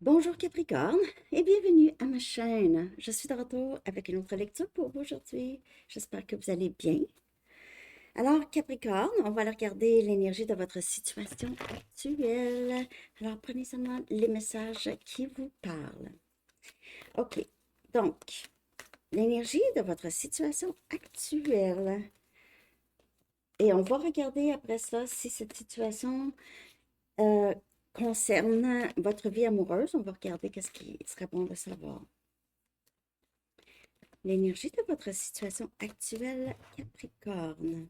Bonjour Capricorne et bienvenue à ma chaîne. Je suis de retour avec une autre lecture pour vous aujourd'hui. J'espère que vous allez bien. Alors Capricorne, on va aller regarder l'énergie de votre situation actuelle. Alors prenez seulement les messages qui vous parlent. Ok, donc l'énergie de votre situation actuelle. Et on va regarder après ça si cette situation euh, concerne votre vie amoureuse. On va regarder qu'est-ce qui serait bon de savoir. L'énergie de votre situation actuelle, Capricorne.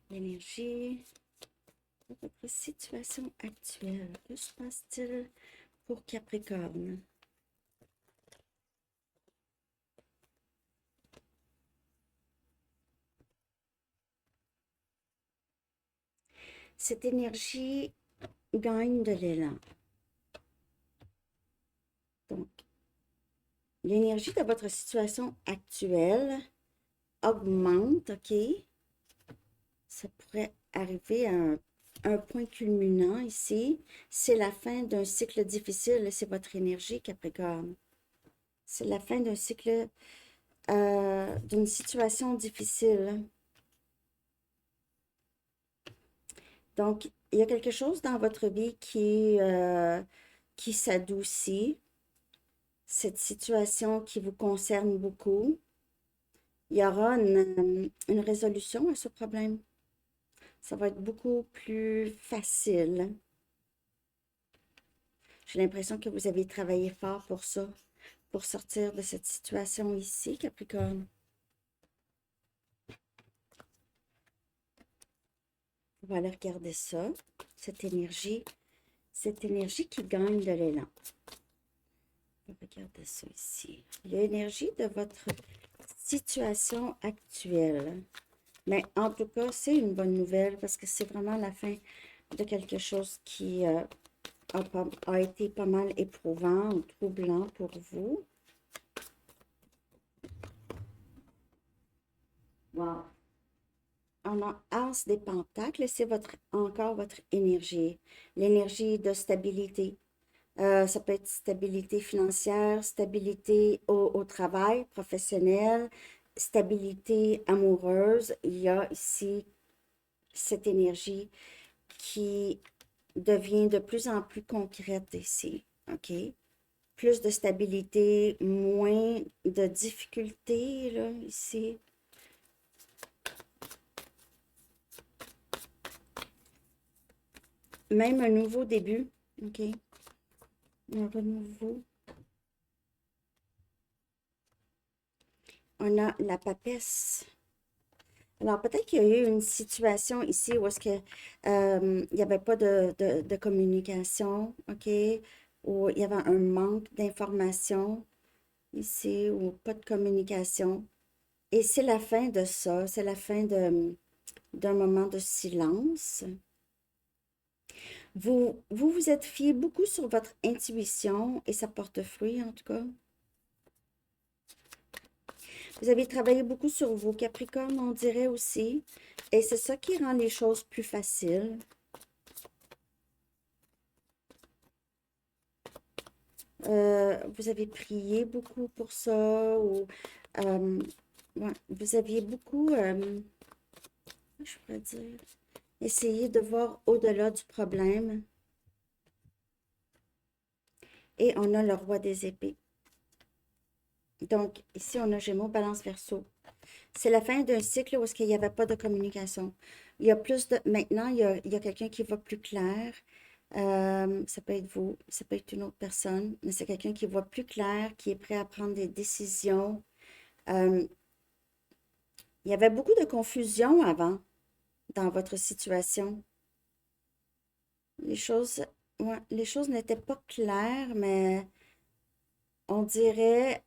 L'énergie de votre situation actuelle. Que se passe-t-il pour Capricorne? Cette énergie gagne de l'élan. Donc, l'énergie de votre situation actuelle augmente, OK? Ça pourrait arriver à un point culminant ici. C'est la fin d'un cycle difficile, c'est votre énergie, Capricorne. C'est la fin d'un cycle, d'une situation difficile. Donc, il y a quelque chose dans votre vie qui s'adoucit, cette situation qui vous concerne beaucoup. Il y aura une résolution à ce problème. Ça va être beaucoup plus facile. J'ai l'impression que vous avez travaillé fort pour ça, pour sortir de cette situation ici, Capricorne. On va aller regarder ça, cette énergie qui gagne de l'élan. On va regarder ça ici. L'énergie de votre situation actuelle. Mais en tout cas, c'est une bonne nouvelle parce que c'est vraiment la fin de quelque chose qui a été pas mal éprouvant ou troublant pour vous. Wow. On a As des Pentacles et c'est encore votre énergie. L'énergie de stabilité. Ça peut être stabilité financière, stabilité au travail professionnel, stabilité amoureuse. Il y a ici cette énergie qui devient de plus en plus concrète ici. OK? Plus de stabilité, moins de difficultés, là, ici. Même un nouveau début. OK? Un renouveau. On a la papesse. Alors, peut-être qu'il y a eu une situation ici où est-ce que, il n'y avait pas de communication, OK? Ou il y avait un manque d'information ici, ou pas de communication. Et c'est la fin de ça, c'est la fin d'un moment de silence. Vous êtes fié beaucoup sur votre intuition et ça porte fruit, en tout cas. Vous avez travaillé beaucoup sur vous, Capricorne, on dirait aussi. Et c'est ça qui rend les choses plus faciles. Vous avez prié beaucoup pour ça ou ouais, vous aviez beaucoup, je pourrais dire, essayé de voir au-delà du problème. Et on a le roi des épées. Donc, ici, on a Gémeaux, Balance, Verseau. C'est la fin d'un cycle où il n'y avait pas de communication. Il y a plus de... Maintenant, il y a quelqu'un qui voit plus clair. Ça peut être vous, ça peut être une autre personne, mais c'est quelqu'un qui voit plus clair, qui est prêt à prendre des décisions. Euh, il y avait beaucoup de confusion avant dans votre situation. Les choses, ouais, les choses n'étaient pas claires, mais on dirait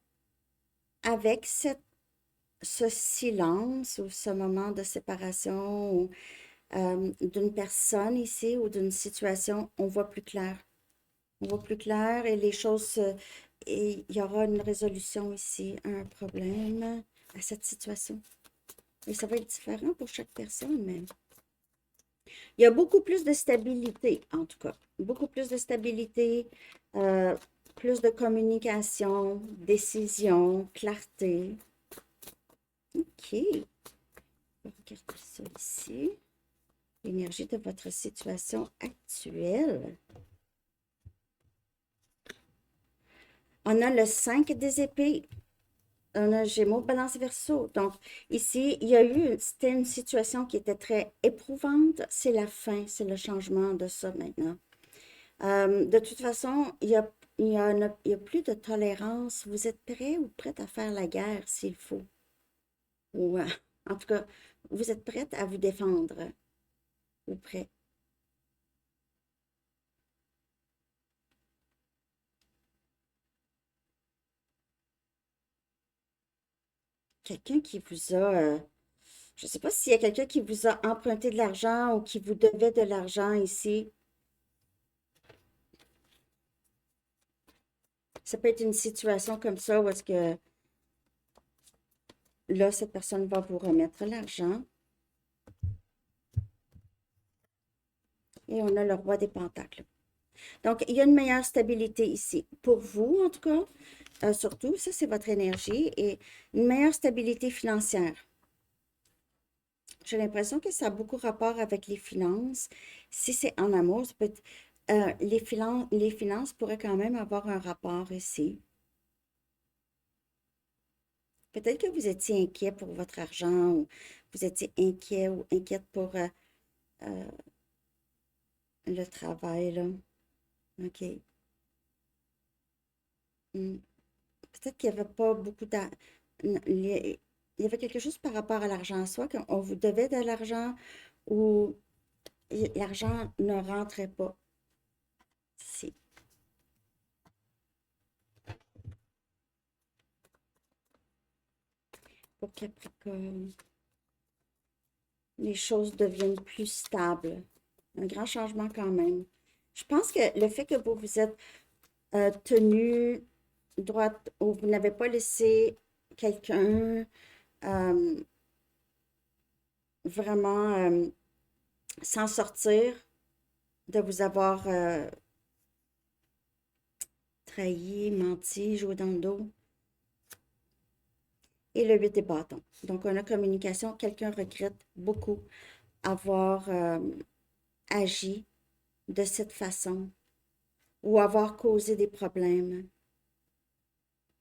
avec ce silence ou ce moment de séparation ou d'une personne ici ou d'une situation, on voit plus clair. On voit plus clair et les choses, et il y aura une résolution ici, un problème à cette situation. Et ça va être différent pour chaque personne, mais Il y a beaucoup plus de stabilité, en tout cas. Beaucoup plus de stabilité, euh, plus de communication, décision, clarté. OK. On va regarder ça ici. L'énergie de votre situation actuelle. On a le 5 des épées. On a Gémeaux, Balance, Verseau. Donc, ici, c'était une situation qui était très éprouvante. C'est la fin, c'est le changement de ça maintenant. De toute façon, il y a plus de tolérance. Vous êtes prêt ou prête à faire la guerre s'il faut. Ou, en tout cas, vous êtes prête à vous défendre. Ou prêt. Quelqu'un qui vous a, je ne sais pas s'il y a quelqu'un qui vous a emprunté de l'argent ou qui vous devait de l'argent ici. Ça peut être une situation comme ça où est-ce que là, cette personne va vous remettre l'argent. Et on a le roi des pentacles. Donc, il y a une meilleure stabilité ici. Pour vous, en tout cas, surtout, ça, c'est votre énergie et une meilleure stabilité financière. J'ai l'impression que ça a beaucoup rapport avec les finances. Si c'est en amour, ça peut être, les finances pourraient quand même avoir un rapport ici. Peut-être que vous étiez inquiet pour votre argent ou vous étiez inquiet ou inquiète pour euh, le travail, là. OK. Hmm. Peut-être qu'il n'y avait pas beaucoup d'argent. Il y avait quelque chose par rapport à l'argent, soit qu'on vous devait de l'argent ou l'argent ne rentrait pas. Si. Pour Capricorne, les choses deviennent plus stables. Un grand changement quand même. Je pense que le fait que vous vous êtes tenu droite ou vous n'avez pas laissé quelqu'un euh, vraiment s'en sortir, de vous avoir trahi, menti, joué dans le dos. Et le 8 des bâtons. Donc, on a communication. Quelqu'un regrette beaucoup avoir agi de cette façon ou avoir causé des problèmes.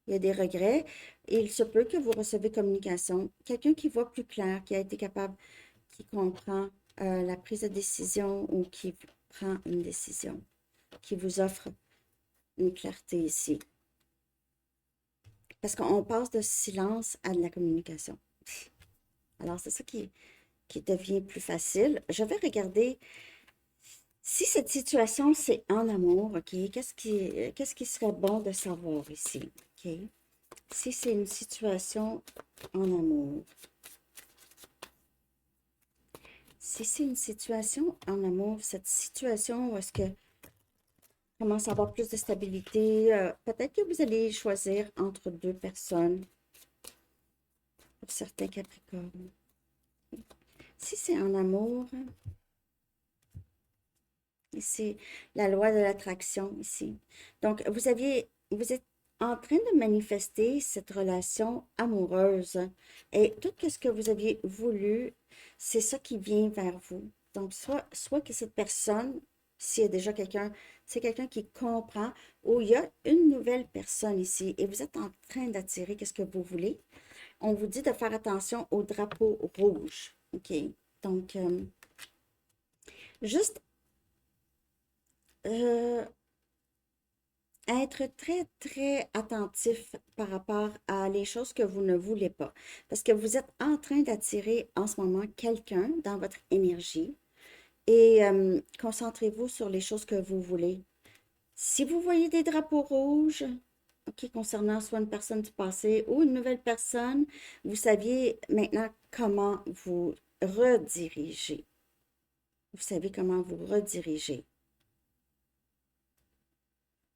Il y a des regrets et il se peut que vous recevez communication. Quelqu'un qui voit plus clair, qui a été capable, qui comprend la prise de décision ou qui prend une décision, qui vous offre une clarté ici. Parce qu'on passe de silence à de la communication. Alors, c'est ça qui devient plus facile. Je vais regarder si cette situation, c'est en amour, OK? Qu'est-ce qui serait bon de savoir ici? OK? Si c'est une situation en amour. Si c'est une situation en amour, cette situation où est-ce que commence à avoir plus de stabilité, peut-être que vous allez choisir entre deux personnes pour certains Capricornes. Si c'est en amour, c'est la loi de l'attraction ici. Donc, vous êtes en train de manifester cette relation amoureuse. Et tout ce que vous aviez voulu, c'est ça qui vient vers vous. Donc, soit que cette personne, s'il y a déjà quelqu'un, c'est quelqu'un qui comprend, ou il y a une nouvelle personne ici, et vous êtes en train d'attirer qu'est-ce que vous voulez. On vous dit de faire attention au drapeau rouge. OK? Donc, juste euh, être très, très attentif par rapport à les choses que vous ne voulez pas. Parce que vous êtes en train d'attirer en ce moment quelqu'un dans votre énergie et concentrez-vous sur les choses que vous voulez. Si vous voyez des drapeaux rouges, OK, concernant soit une personne du passé ou une nouvelle personne, vous saviez maintenant comment vous rediriger. Vous savez comment vous rediriger.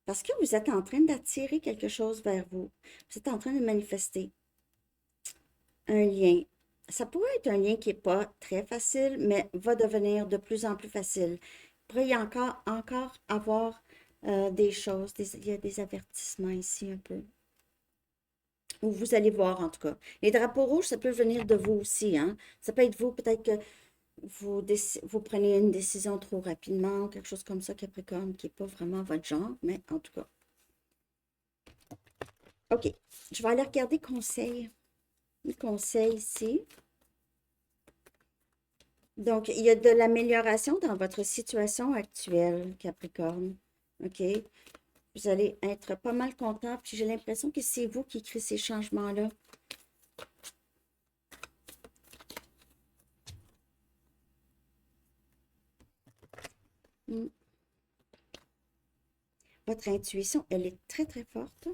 Parce que vous êtes en train d'attirer quelque chose vers vous. Vous êtes en train de manifester un lien. Ça pourrait être un lien qui n'est pas très facile, mais va devenir de plus en plus facile. Il pourrait y encore avoir des choses, il y a des avertissements ici un peu. Ou vous allez voir en tout cas. Les drapeaux rouges, ça peut venir de vous aussi, hein. Ça peut être vous, peut-être que vous prenez une décision trop rapidement, quelque chose comme ça, Capricorne, qui n'est pas vraiment votre genre, mais en tout cas. OK. Je vais aller regarder conseil. Les conseils ici. Donc, il y a de l'amélioration dans votre situation actuelle, Capricorne. OK? Vous allez être pas mal content. Puis j'ai l'impression que c'est vous qui créez ces changements-là. Hmm. Votre intuition, elle est très, très forte.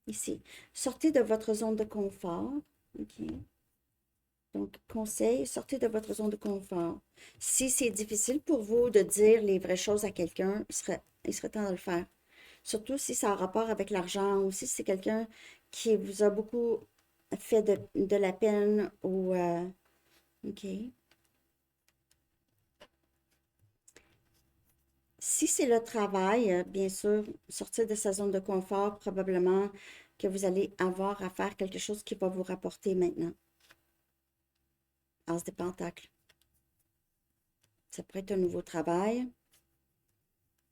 Ici. Sortez de votre zone de confort. OK? Donc, conseil, sortez de votre zone de confort. Si c'est difficile pour vous de dire les vraies choses à quelqu'un, il serait temps de le faire. Surtout si ça a rapport avec l'argent ou si c'est quelqu'un qui vous a beaucoup fait de la peine ou... OK. Si c'est le travail, bien sûr, sortir de sa zone de confort, probablement que vous allez avoir à faire quelque chose qui va vous rapporter maintenant. As des pentacles. Ça pourrait être un nouveau travail,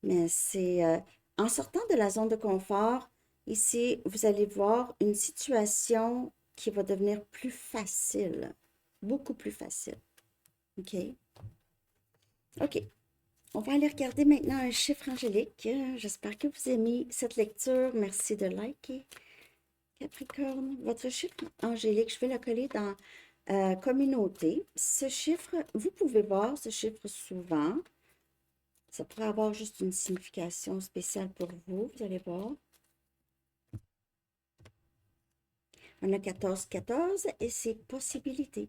mais c'est en sortant de la zone de confort, ici, vous allez voir une situation qui va devenir plus facile, beaucoup plus facile. OK? OK. On va aller regarder maintenant un chiffre angélique. J'espère que vous aimez cette lecture. Merci de liker. Capricorne, votre chiffre angélique, je vais le coller dans communauté. Ce chiffre, vous pouvez voir ce chiffre souvent. Ça pourrait avoir juste une signification spéciale pour vous, vous allez voir. On a 14-14 et c'est possibilité.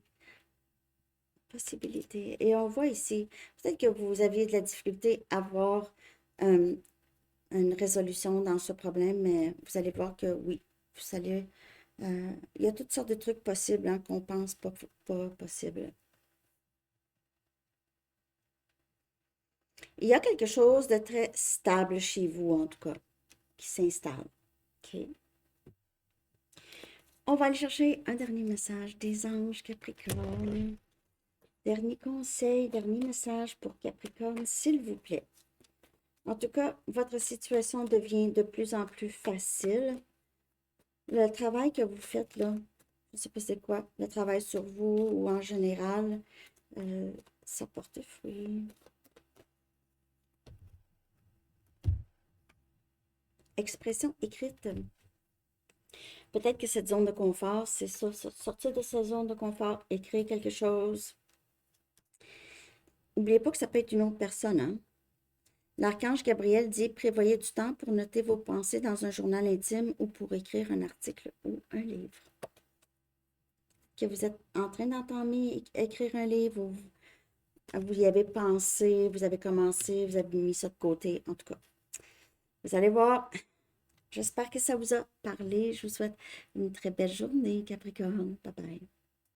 Possibilité. Et on voit ici, peut-être que vous aviez de la difficulté à voir une résolution dans ce problème, mais vous allez voir que oui, vous allez... il y a toutes sortes de trucs possibles hein, qu'on pense pas possibles. Il y a quelque chose de très stable chez vous, en tout cas, qui s'installe. OK? On va aller chercher un dernier message des anges Capricorne. Dernier conseil, dernier message pour Capricorne, s'il vous plaît. En tout cas, votre situation devient de plus en plus facile. Le travail que vous faites là, je ne sais pas c'est quoi, le travail sur vous ou en général, ça porte fruit. Expression écrite. Peut-être que cette zone de confort, c'est ça, sortir de sa zone de confort, écrire quelque chose. N'oubliez pas que ça peut être une autre personne, hein? L'archange Gabriel dit, prévoyez du temps pour noter vos pensées dans un journal intime ou pour écrire un article ou un livre. Que vous êtes en train d'entamer, écrire un livre, vous y avez pensé, vous avez commencé, vous avez mis ça de côté, en tout cas. Vous allez voir, j'espère que ça vous a parlé. Je vous souhaite une très belle journée, Capricorne. Bye bye.